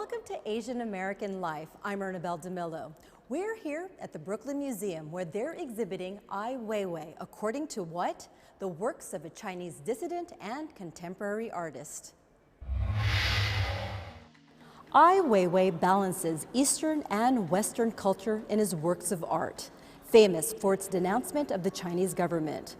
Welcome to Asian American Life. I'm Ernabel Demillo. We're here at the Brooklyn Museum where they're exhibiting Ai Weiwei, according to what? The works of a Chinese dissident and contemporary artist. Ai Weiwei balances Eastern and Western culture in his works of art, famous for its denouncement of the Chinese government.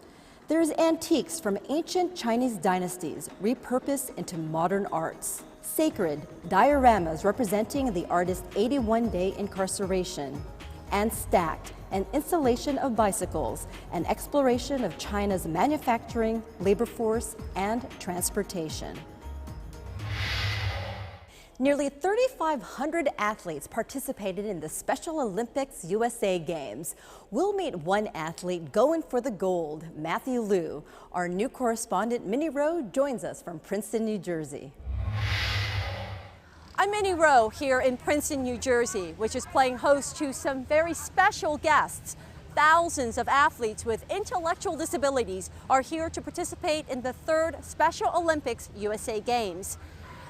There's antiques from ancient Chinese dynasties repurposed into modern arts. Sacred dioramas representing the artist's 81-day incarceration. And stacked, an installation of bicycles, an exploration of China's manufacturing, labor force, and transportation. Nearly 3,500 athletes participated in the Special Olympics USA Games. We'll meet one athlete going for the gold, Matthew Liu. Our new correspondent, Minnie Roh, joins us from Princeton, New Jersey. I'm Minnie Roh here in Princeton, New Jersey, which is playing host to some very special guests. Thousands of athletes with intellectual disabilities are here to participate in the third Special Olympics USA Games.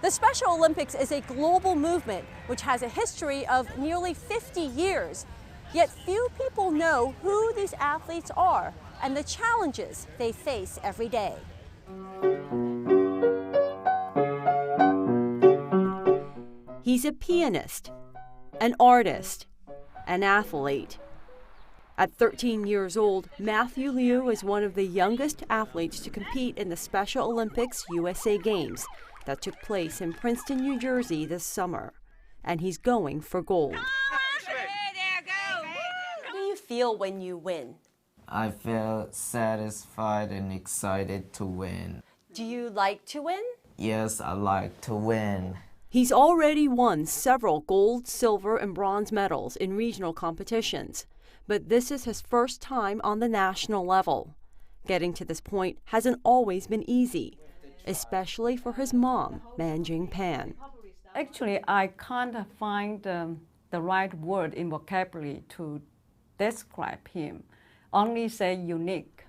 The Special Olympics is a global movement which has a history of nearly 50 years. Yet few people know who these athletes are and the challenges they face every day. He's a pianist, an artist, an athlete. At 13 years old, Matthew Liu is one of the youngest athletes to compete in the Special Olympics USA Games that took place in Princeton, New Jersey this summer. And he's going for gold. How do you feel when you win? I feel satisfied and excited to win. Do you like to win? Yes, I like to win. He's already won several gold, silver, and bronze medals in regional competitions, but this is his first time on the national level. Getting to this point hasn't always been easy, especially for his mom, Manjing Pan. Actually, I can't find the right word in vocabulary to describe him, only say unique.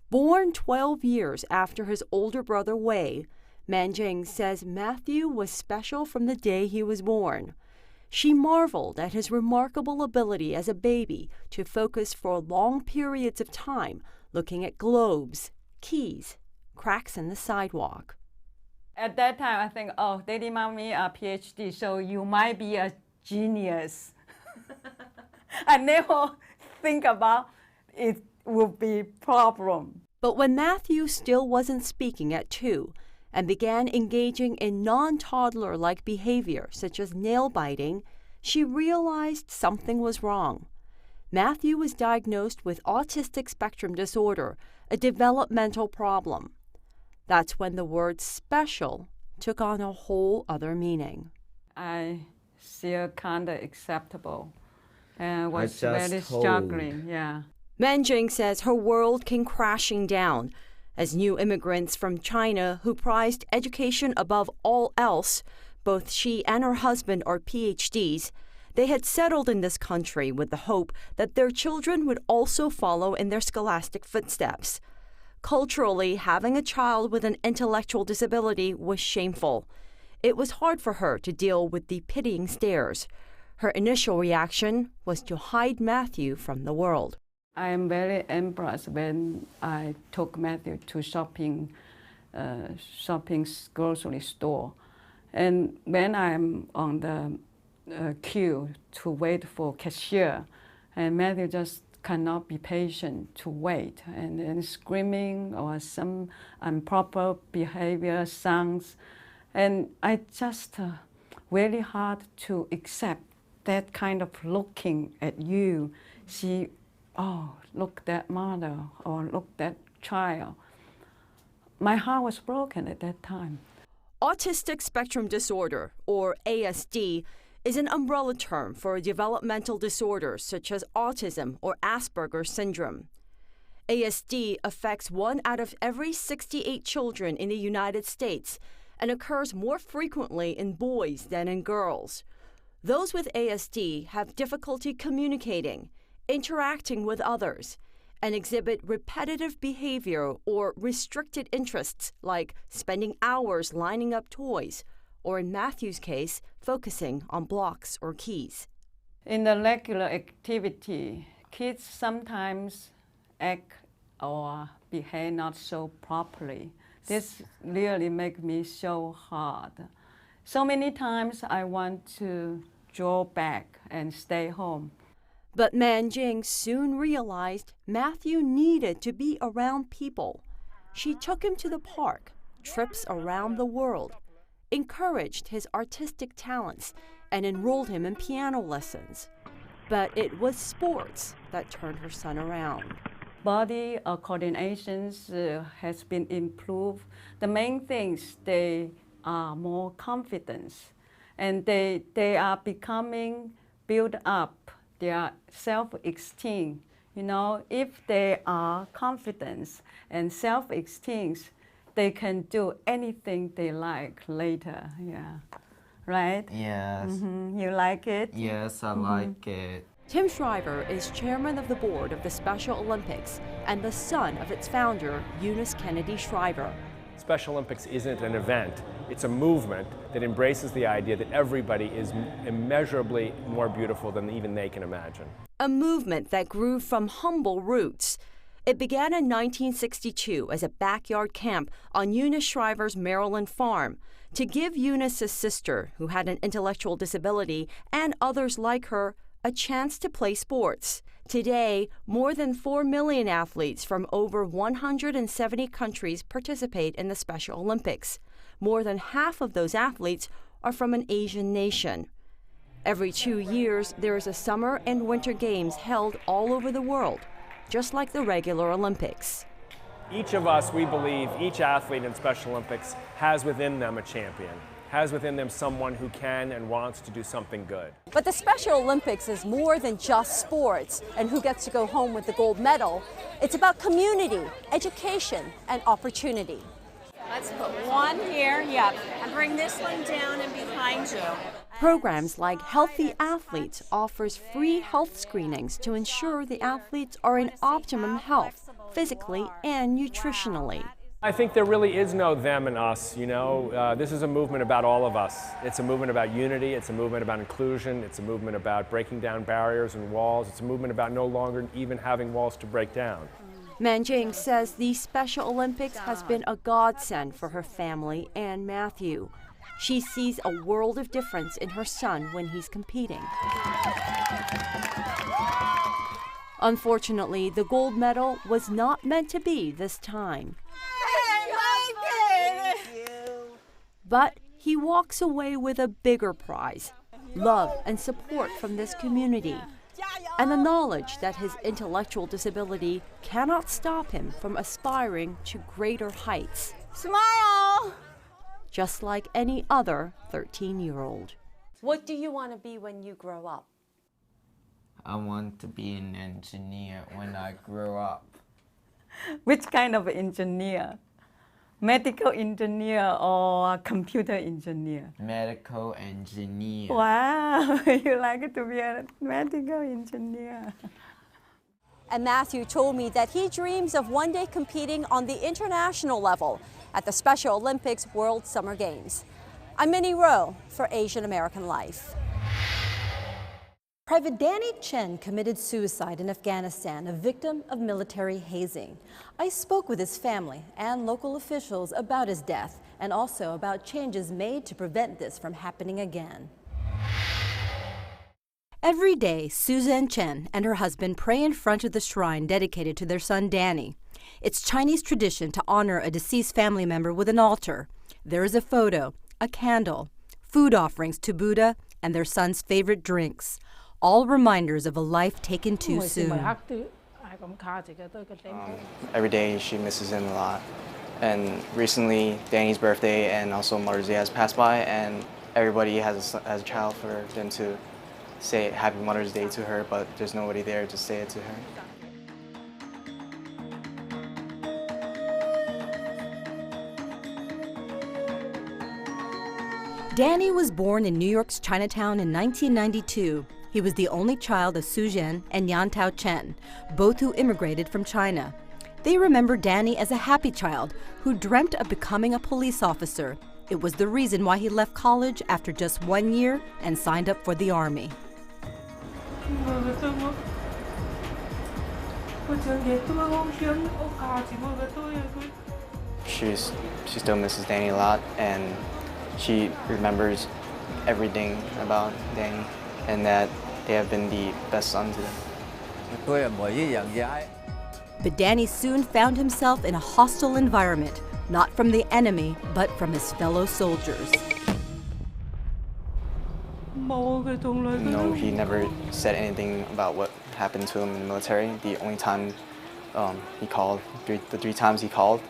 Born 12 years after his older brother Wei, Manjing says Matthew was special from the day he was born. She marveled at his remarkable ability as a baby to focus for long periods of time looking at globes, keys, cracks in the sidewalk. At that time, I think, oh, Daddy, Mommy are PhD, so you might be a genius. I never think about it would be a problem. But when Matthew still wasn't speaking at 2, and began engaging in non-toddler-like behavior, such as nail biting, she realized something was wrong. Matthew was diagnosed with autistic spectrum disorder, a developmental problem. That's when the word special took on a whole other meaning. I feel kind of acceptable and was I very struggling, yeah. Manjing says her world came crashing down as new immigrants from China who prized education above all else. Both she and her husband are PhDs. They had settled in this country with the hope that their children would also follow in their scholastic footsteps. Culturally, having a child with an intellectual disability was shameful. It was hard for her to deal with the pitying stares. Her initial reaction was to hide Matthew from the world. I am very embarrassed when I took Matthew to shopping grocery store. And when I'm on the queue to wait for cashier, and Matthew just cannot be patient to wait, and then screaming or some improper behavior sounds. And I just really hard to accept that kind of looking at you. See, oh, look that mother, or look that child. My heart was broken at that time. Autistic spectrum disorder, or ASD, is an umbrella term for developmental disorders such as autism or Asperger's syndrome. ASD affects 1 out of every 68 children in the United States and occurs more frequently in boys than in girls. Those with ASD have difficulty communicating, interacting with others, and exhibit repetitive behavior or restricted interests like spending hours lining up toys or in Matthew's case, focusing on blocks or keys. In the regular activity, kids sometimes act or behave not so properly. This really makes me so hard. So many times I want to draw back and stay home. But Man Jing soon realized Matthew needed to be around people. She took him to the park, trips around the world, encouraged his artistic talents, and enrolled him in piano lessons. But it was sports that turned her son around. Body coordination has been improved. The main things, they are more confident, and they are becoming built up their self-esteem. You know, if they are confident and self-esteem, they can do anything they like later. Yeah, right? Yes. You like it? Yes, I like it. Tim Shriver is chairman of the board of the Special Olympics and the son of its founder, Eunice Kennedy Shriver. Special Olympics isn't an event, it's a movement that embraces the idea that everybody is immeasurably more beautiful than even they can imagine. A movement that grew from humble roots. It began in 1962 as a backyard camp on Eunice Shriver's Maryland farm to give Eunice's sister, who had an intellectual disability, and others like her, a chance to play sports. Today, more than 4 million athletes from over 170 countries participate in the Special Olympics. More than half of those athletes are from an Asian nation. Every 2 years, there is a summer and winter games held all over the world, just like the regular Olympics. Each of us, we believe, each athlete in Special Olympics has within them a champion, has within them someone who can and wants to do something good. But the Special Olympics is more than just sports and who gets to go home with the gold medal. It's about community, education, and opportunity. Let's put one here, yep, and bring this one down and behind you. Programs like Healthy Athletes offers free health screenings to ensure the athletes are in optimum health, physically and nutritionally. I think there really is no them and us, you know. This is a movement about all of us. It's a movement about unity, it's a movement about inclusion, it's a movement about breaking down barriers and walls, it's a movement about no longer even having walls to break down. Man Jing says the Special Olympics has been a godsend for her family and Matthew. She sees a world of difference in her son when he's competing. Unfortunately, the gold medal was not meant to be this time. But he walks away with a bigger prize, love and support from this community, and the knowledge that his intellectual disability cannot stop him from aspiring to greater heights. Smile! Just like any other 13-year-old. What do you want to be when you grow up? I want to be an engineer when I grow up. Which kind of engineer? Medical engineer or computer engineer? Medical engineer. Wow, you like to be a medical engineer. And Matthew told me that he dreams of one day competing on the international level at the Special Olympics World Summer Games. I'm Minnie Roh for Asian American Life. Private Danny Chen committed suicide in Afghanistan, a victim of military hazing. I spoke with his family and local officials about his death and also about changes made to prevent this from happening again. Every day, Suzanne Chen and her husband pray in front of the shrine dedicated to their son Danny. It's Chinese tradition to honor a deceased family member with an altar. There is a photo, a candle, food offerings to Buddha, and their son's favorite drinks. All reminders of a life taken too soon. Every day she misses him a lot. And recently, Danny's birthday and also Mother's Day has passed by, and everybody has a child for them to say Happy Mother's Day to her, but there's nobody there to say it to her. Danny was born in New York's Chinatown in 1992. He was the only child of Su Zhen and Yan Tao Chen, both who immigrated from China. They remember Danny as a happy child who dreamt of becoming a police officer. It was the reason why he left college after just 1 year and signed up for the Army. She still misses Danny a lot, and she remembers everything about Danny, and that they have been the best son to them. But Danny soon found himself in a hostile environment, not from the enemy, but from his fellow soldiers. No, he never said anything about what happened to him in the military. The only time he called, the 3 times he called,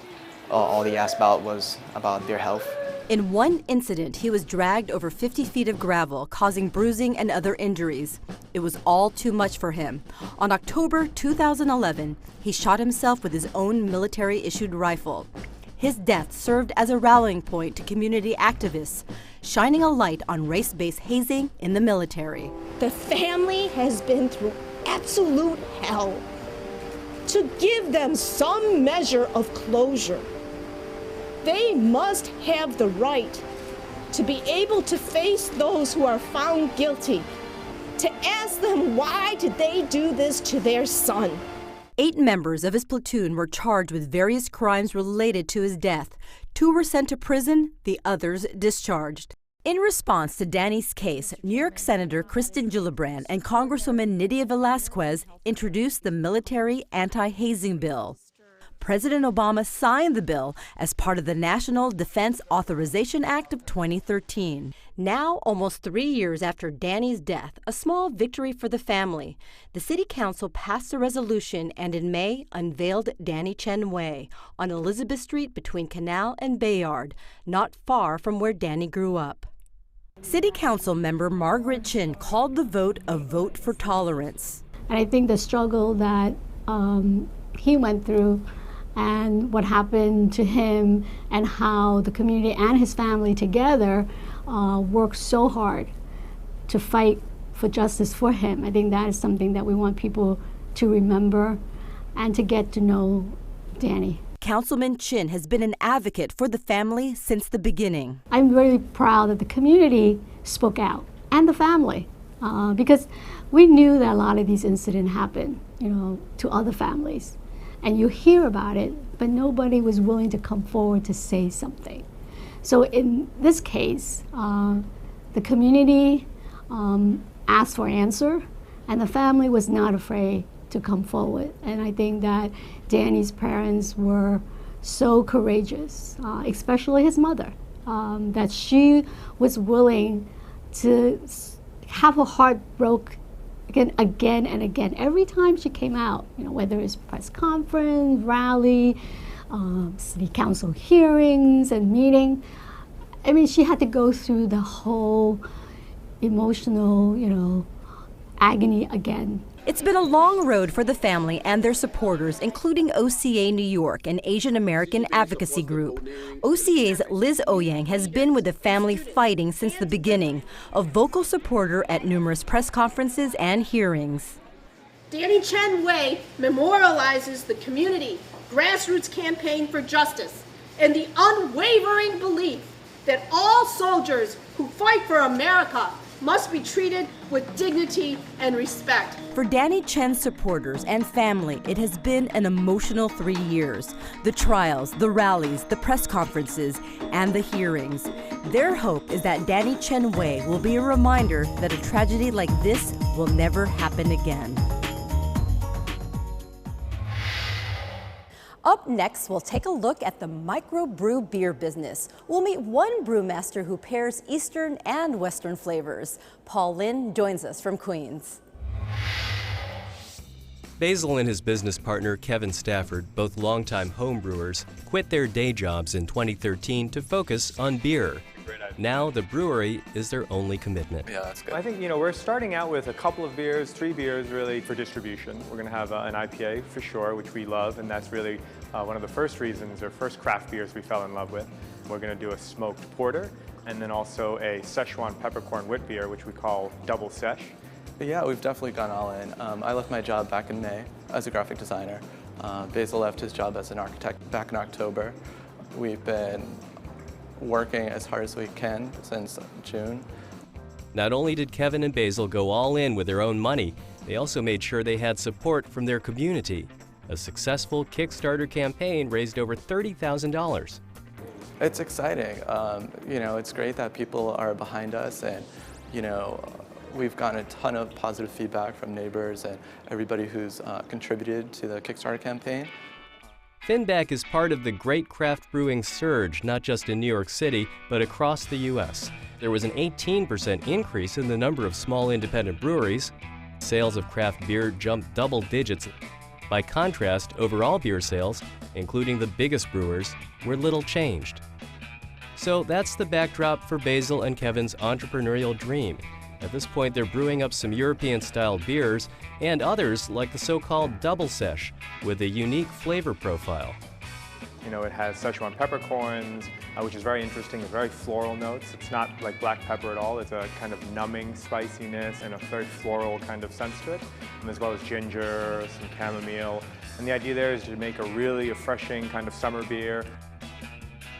all he asked about was about their health. In one incident, he was dragged over 50 feet of gravel, causing bruising and other injuries. It was all too much for him. On October 2011, he shot himself with his own military-issued rifle. His death served as a rallying point to community activists, shining a light on race-based hazing in the military. The family has been through absolute hell. To give them some measure of closure, they must have the right to be able to face those who are found guilty, to ask them why did they do this to their son. 8 members of his platoon were charged with various crimes related to his death. 2 were sent to prison, the others discharged. In response to Danny's case, New York Senator Kristen Gillibrand and Congresswoman Nydia Velázquez introduced the Military Anti-Hazing Bill. President Obama signed the bill as part of the National Defense Authorization Act of 2013. Now, almost 3 years after Danny's death, a small victory for the family. The City Council passed a resolution and in May unveiled Danny Chen Way on Elizabeth Street between Canal and Bayard, not far from where Danny grew up. City Council member Margaret Chin called the vote a vote for tolerance. And I think the struggle that he went through and what happened to him and how the community and his family together worked so hard to fight for justice for him. I think that is something that we want people to remember and to get to know Danny. Councilman Chin has been an advocate for the family since the beginning. I'm really proud that the community spoke out and the family because we knew that a lot of these incidents happened, to other families. And you hear about it, but nobody was willing to come forward to say something. So in this case, the community asked for an answer, and the family was not afraid to come forward. And I think that Danny's parents were so courageous, especially his mother, that she was willing to have her heart broke again and again. Every time she came out, whether it's press conference, rally, city council hearings and meeting, she had to go through the whole emotional, agony again. It's been a long road for the family and their supporters, including OCA New York, an Asian American advocacy group. OCA's Liz Oyang has been with the family fighting since the beginning, a vocal supporter at numerous press conferences and hearings. Danny Chen Way memorializes the community grassroots campaign for justice and the unwavering belief that all soldiers who fight for America must be treated with dignity and respect. For Danny Chen's supporters and family, it has been an emotional 3 years. The trials, the rallies, the press conferences, and the hearings. Their hope is that Danny Chen Way will be a reminder that a tragedy like this will never happen again. Up next, we'll take a look at the Micr Brew beer business. We'll meet one brewmaster who pairs Eastern and Western flavors. Paul Lin joins us from Queens. Basil and his business partner, Kevin Stafford, both longtime home brewers, quit their day jobs in 2013 to focus on beer. Now the brewery is their only commitment. Yeah, that's good. I think, we're starting out with a couple of beers, 3 beers really for distribution. We're going to have an IPA for sure, which we love, and that's really one of the first reasons or first craft beers we fell in love with. We're going to do a smoked porter and then also a Szechuan peppercorn wit beer, which we call Double Sesh. Yeah, we've definitely gone all in. I left my job back in May as a graphic designer. Basil left his job as an architect back in October. We've been working as hard as we can since June. Not only did Kevin and Basil go all in with their own money, they also made sure they had support from their community. A successful Kickstarter campaign raised over $30,000. It's exciting. You know, it's great that people are behind us, and you know, we've gotten a ton of positive feedback from neighbors and everybody who's contributed to the Kickstarter campaign. Finback is part of the great craft brewing surge, not just in New York City, but across the U.S. There was an 18% increase in the number of small independent breweries. Sales of craft beer jumped double digits. By contrast, overall beer sales, including the biggest brewers, were little changed. So that's the backdrop for Basil and Kevin's entrepreneurial dream. At this point, they're brewing up some European-style beers and others like the so-called double sesh with a unique flavor profile. You know, it has Szechuan peppercorns, which is very interesting, with very floral notes. It's not like black pepper at all. It's a kind of numbing spiciness and a very floral kind of sense to it, and as well as ginger, some chamomile. And the idea there is to make a really refreshing kind of summer beer.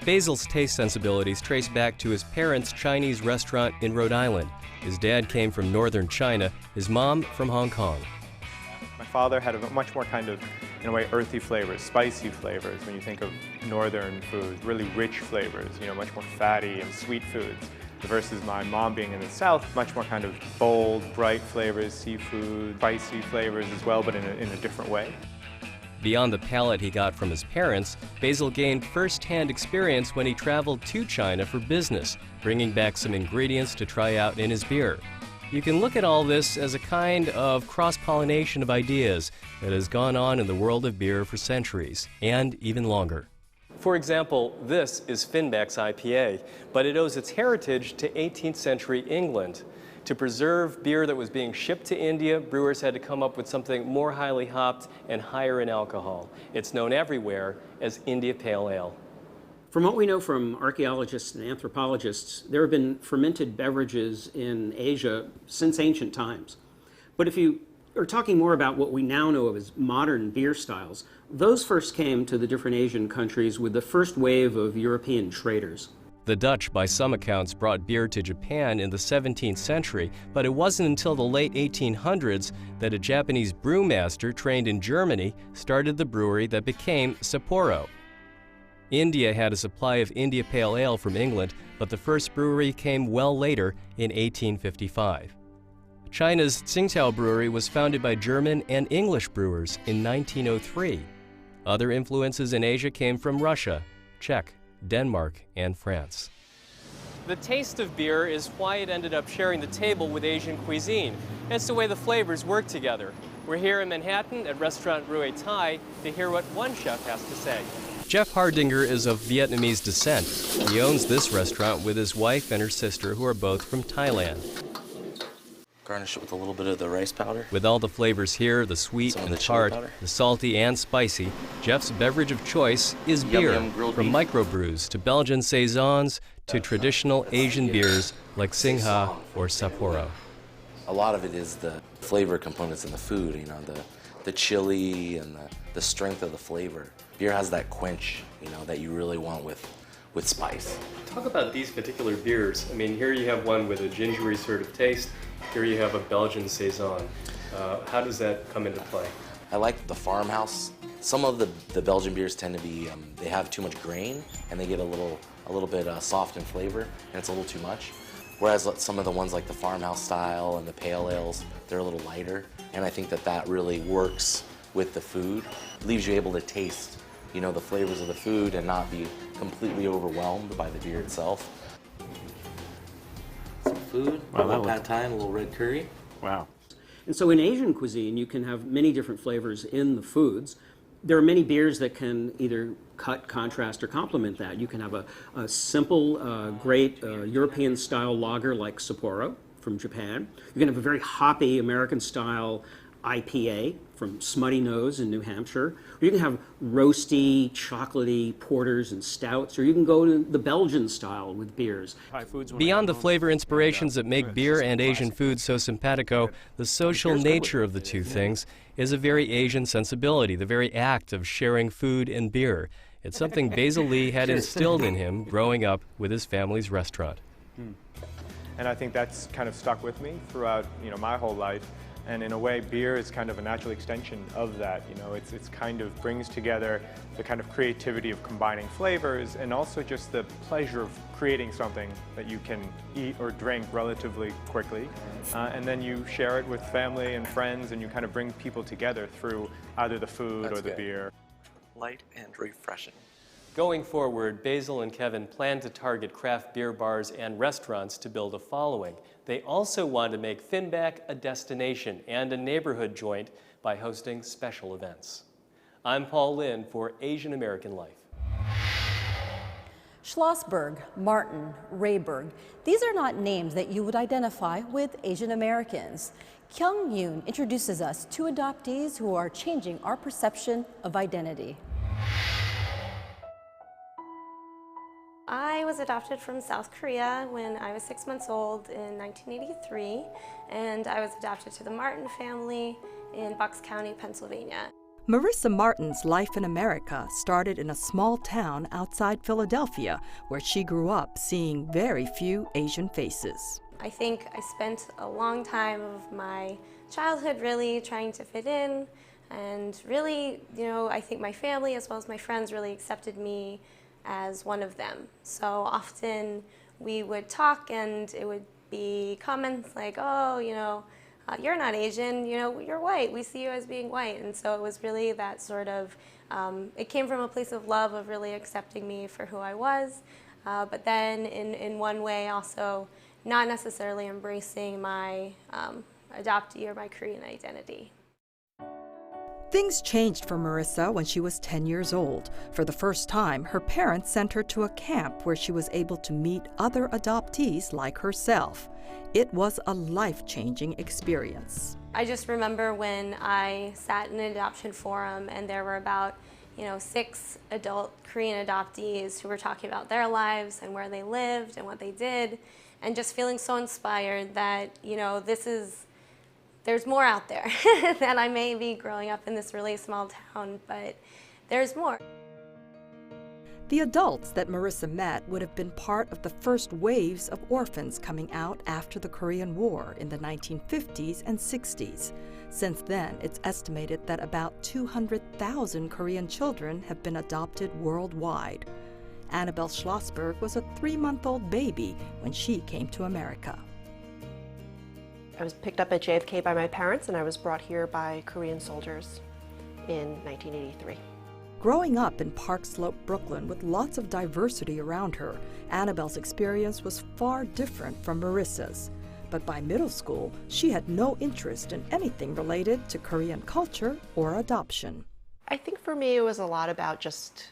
Basil's taste sensibilities trace back to his parents' Chinese restaurant in Rhode Island. His dad came from northern China, his mom from Hong Kong. My father had a much more kind of, in a way, earthy flavors, spicy flavors. When you think of northern foods, really rich flavors, you know, much more fatty and sweet foods. Versus my mom being in the south, much more kind of bold, bright flavors, seafood, spicy flavors as well, but in a different way. Beyond the palate he got from his parents, Basil gained first-hand experience when he traveled to China for business, bringing back some ingredients to try out in his beer. You can look at all this as a kind of cross-pollination of ideas that has gone on in the world of beer for centuries, and even longer. For example, this is Finback's IPA, but it owes its heritage to 18th century England. To preserve beer that was being shipped to India, brewers had to come up with something more highly hopped and higher in alcohol. It's known everywhere as India Pale Ale. From what we know from archaeologists and anthropologists, there have been fermented beverages in Asia since ancient times. But if you are talking more about what we now know of as modern beer styles, those first came to the different Asian countries with the first wave of European traders. The Dutch, by some accounts, brought beer to Japan in the 17th century, but it wasn't until the late 1800s that a Japanese brewmaster trained in Germany started the brewery that became Sapporo. India had a supply of India Pale Ale from England, but the first brewery came well later in 1855. China's Tsingtao Brewery was founded by German and English brewers in 1903. Other influences in Asia came from Russia, Czech, Denmark, and France. The taste of beer is why it ended up sharing the table with Asian cuisine. It's the way the flavors work together. We're here in Manhattan at restaurant Brewer Thai to hear what one chef has to say. Jeff Hardinger is of Vietnamese descent. He owns this restaurant with his wife and her sister, who are both from Thailand. Garnish it with a little bit of the rice powder. With all the flavors here, the sweet and tart, the salty and spicy, Jeff's beverage of choice is beer, from microbrews to Belgian saisons to traditional Asian beers like Singha or Sapporo. A lot of it is the flavor components in the food, you know, the chili and the strength of the flavor. Beer has that quench, you know, that you really want with spice. Talk about these particular beers. I mean, here you have one with a gingery sort of taste. Here you have a Belgian saison. How does that come into play? I like the farmhouse. Some of the Belgian beers tend to be, they have too much grain and they get a little bit soft in flavor, and it's a little too much. Whereas some of the ones like the farmhouse style and the pale ales, they're a little lighter, and I think that really works with the food. It leaves you able to taste, you know, the flavors of the food and not be completely overwhelmed by the beer itself. Some food, a little pad thai and a little red curry. Wow. And so in Asian cuisine, you can have many different flavors in the foods. There are many beers that can either cut, contrast, or complement that. You can have a simple, great European-style lager like Sapporo from Japan. You can have a very hoppy American-style IPA from Smutty Nose in New Hampshire. Or you can have roasty, chocolatey porters and stouts, or you can go to the Belgian style with beers. Beyond the flavor inspirations that make beer and Asian food so simpatico, the social nature of the two things is a very Asian sensibility, the very act of sharing food and beer. It's something Basil Lee had instilled in him growing up with his family's restaurant. And I think that's kind of stuck with me throughout, my whole life. And in a way, beer is kind of a natural extension of that. It's kind of brings together the kind of creativity of combining flavors and also just the pleasure of creating something that you can eat or drink relatively quickly. And then you share it with family and friends, and you kind of bring people together through either the food or the beer. Light and refreshing. Going forward, Basil and Kevin plan to target craft beer bars and restaurants to build a following. They also want to make Finback a destination and a neighborhood joint by hosting special events. I'm Paul Lin for Asian American Life. Schlossberg, Martin, Rayberg, these are not names that you would identify with Asian Americans. Kyung Yoon introduces us to adoptees who are changing our perception of identity. I was adopted from South Korea when I was 6 months old in 1983, and I was adopted to the Martin family in Bucks County, Pennsylvania. Marissa Martin's life in America started in a small town outside Philadelphia, where she grew up seeing very few Asian faces. I think I spent a long time of my childhood really trying to fit in, and really, I think my family as well as my friends really accepted me as one of them. So often we would talk and it would be comments like, oh, you're not Asian, you're white, we see you as being white. And so it was really that sort of, it came from a place of love of really accepting me for who I was, but then in one way also not necessarily embracing my adoptee or my Korean identity. Things changed for Marissa when she was 10 years old. For the first time, her parents sent her to a camp where she was able to meet other adoptees like herself. It was a life-changing experience. I just remember when I sat in an adoption forum and there were about 6 adult Korean adoptees who were talking about their lives and where they lived and what they did, and just feeling so inspired that, there's more out there, that I may be growing up in this really small town, but there's more. The adults that Marissa met would have been part of the first waves of orphans coming out after the Korean War in the 1950s and 60s. Since then, it's estimated that about 200,000 Korean children have been adopted worldwide. Ernabel Schlossberg was a 3-month-old baby when she came to America. I was picked up at JFK by my parents, and I was brought here by Korean soldiers in 1983. Growing up in Park Slope, Brooklyn, with lots of diversity around her, Ernabel's experience was far different from Marissa's. But by middle school, she had no interest in anything related to Korean culture or adoption. I think for me it was a lot about just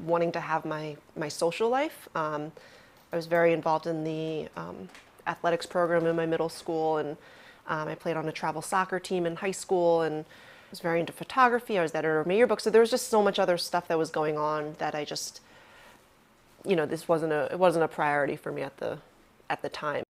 wanting to have my social life. I was very involved in the athletics program in my middle school, and I played on a travel soccer team in high school, and I was very into photography. I was editor of my yearbook, so there was just so much other stuff that was going on that I just, it wasn't a priority for me at the time.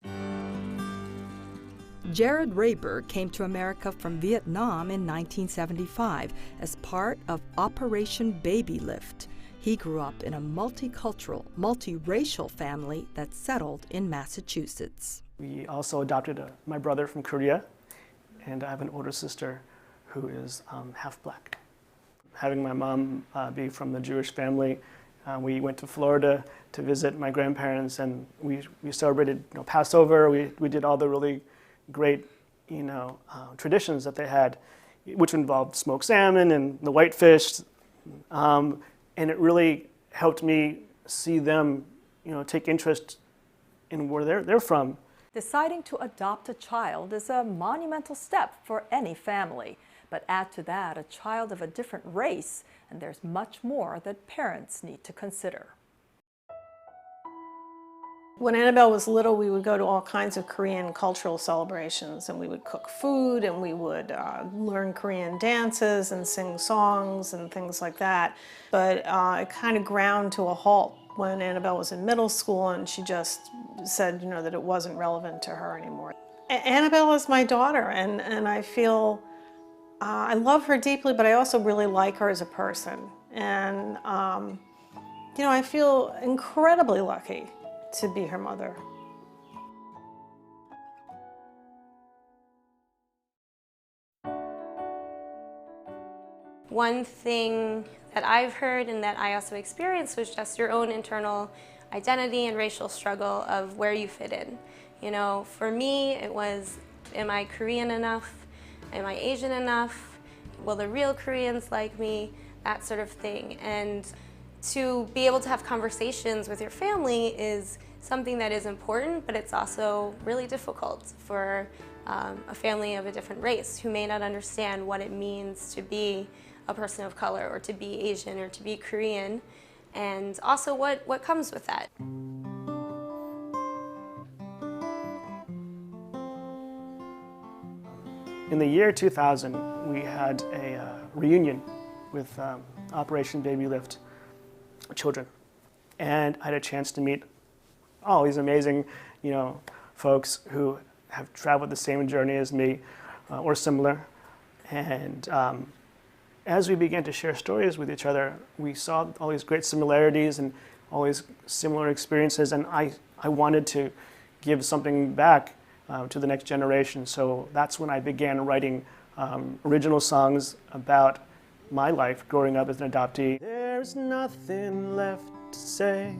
Jared Rayberg came to America from Vietnam in 1975 as part of Operation Baby Lift. He grew up in a multicultural, multiracial family that settled in Massachusetts. We also adopted my brother from Korea, and I have an older sister who is half black. Having my mom be from the Jewish family, we went to Florida to visit my grandparents, and we celebrated Passover. We did all the really great traditions that they had, which involved smoked salmon and the whitefish. And it really helped me see them, take interest in where they're from. Deciding to adopt a child is a monumental step for any family. But add to that a child of a different race, and there's much more that parents need to consider. When Ernabel was little, we would go to all kinds of Korean cultural celebrations, and we would cook food, and we would learn Korean dances and sing songs and things like that. But it kind of ground to a halt when Ernabel was in middle school, and she just said, that it wasn't relevant to her anymore. Ernabel is my daughter, and I feel I love her deeply, but I also really like her as a person. And, you know, I feel incredibly lucky to be her mother. One thing that I've heard and that I also experienced was just your own internal identity and racial struggle of where you fit in. You know, for me, it was, am I Korean enough? Am I Asian enough? Will the real Koreans like me? That sort of thing. And to be able to have conversations with your family is something that is important, but it's also really difficult for a family of a different race who may not understand what it means to be a person of color or to be Asian or to be Korean, and also what comes with that. In the year 2000, we had a reunion with Operation Baby Lift children, and I had a chance to meet all these amazing, you know, folks who have traveled the same journey as me or similar, and as we began to share stories with each other, we saw all these great similarities and all these similar experiences, and I wanted to give something back to the next generation. So that's when I began writing original songs about my life growing up as an adoptee. There's nothing left to say,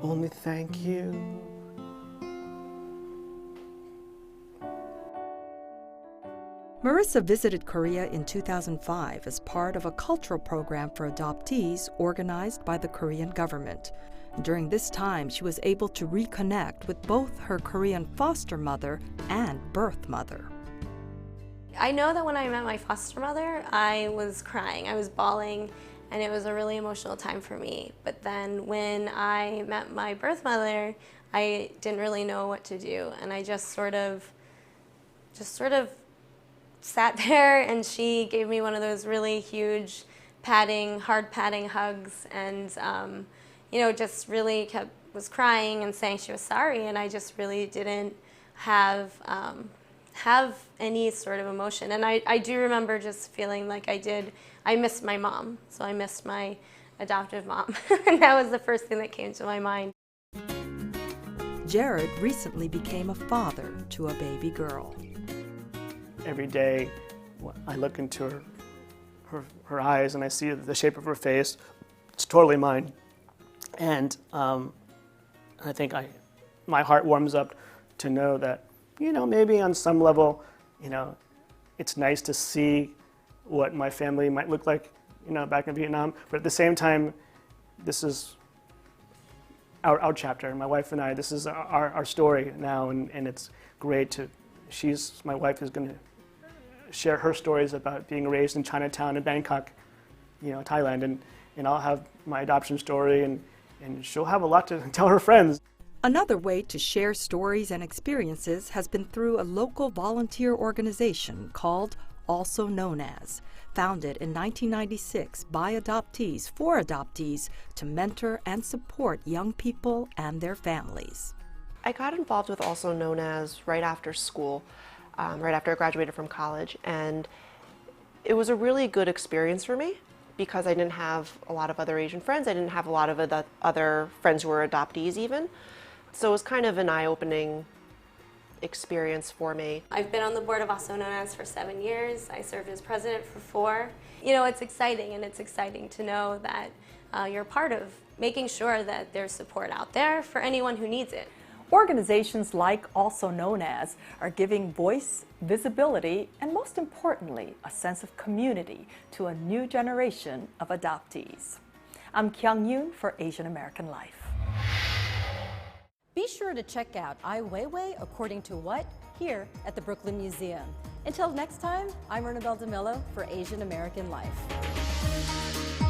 only thank you. Marissa visited Korea in 2005 as part of a cultural program for adoptees organized by the Korean government. During this time, she was able to reconnect with both her Korean foster mother and birth mother. I know that when I met my foster mother, I was crying, I was bawling, and it was a really emotional time for me. But then when I met my birth mother, I didn't really know what to do, and I just sort of sat there, and she gave me one of those really huge hard padding hugs, and you know, just really was crying and saying she was sorry, and I just really didn't have any sort of emotion. And I do remember just feeling like I missed my mom, so I missed my adoptive mom, and that was the first thing that came to my mind. Jared recently became a father to a baby girl. Every day, I look into her eyes and I see the shape of her face. It's totally mine. And I think my heart warms up to know that, you know, maybe on some level, you know, it's nice to see what my family might look like, you know, back in Vietnam. But at the same time, this is our chapter. My wife and I, this is our story now, and it's great to, my wife is going to share her stories about being raised in Chinatown in Bangkok, you know, Thailand, and I'll have my adoption story, and she'll have a lot to tell her friends. Another way to share stories and experiences has been through a local volunteer organization called Also Known As, founded in 1996 by adoptees for adoptees to mentor and support young people and their families. I got involved with Also Known As right after school. Right after I graduated from college, and it was a really good experience for me because I didn't have a lot of other Asian friends. I didn't have a lot of other friends who were adoptees even. So it was kind of an eye-opening experience for me. I've been on the board of Also Known As for 7 years. I served as president for 4. You know, it's exciting, and it's exciting to know that you're part of making sure that there's support out there for anyone who needs it. Organizations like Also Known As are giving voice, visibility, and most importantly, a sense of community to a new generation of adoptees. I'm Kyung Yoon for Asian American Life. Be sure to check out Ai Weiwei According to What here at the Brooklyn Museum. Until next time, I'm Ernabel Demillo for Asian American Life.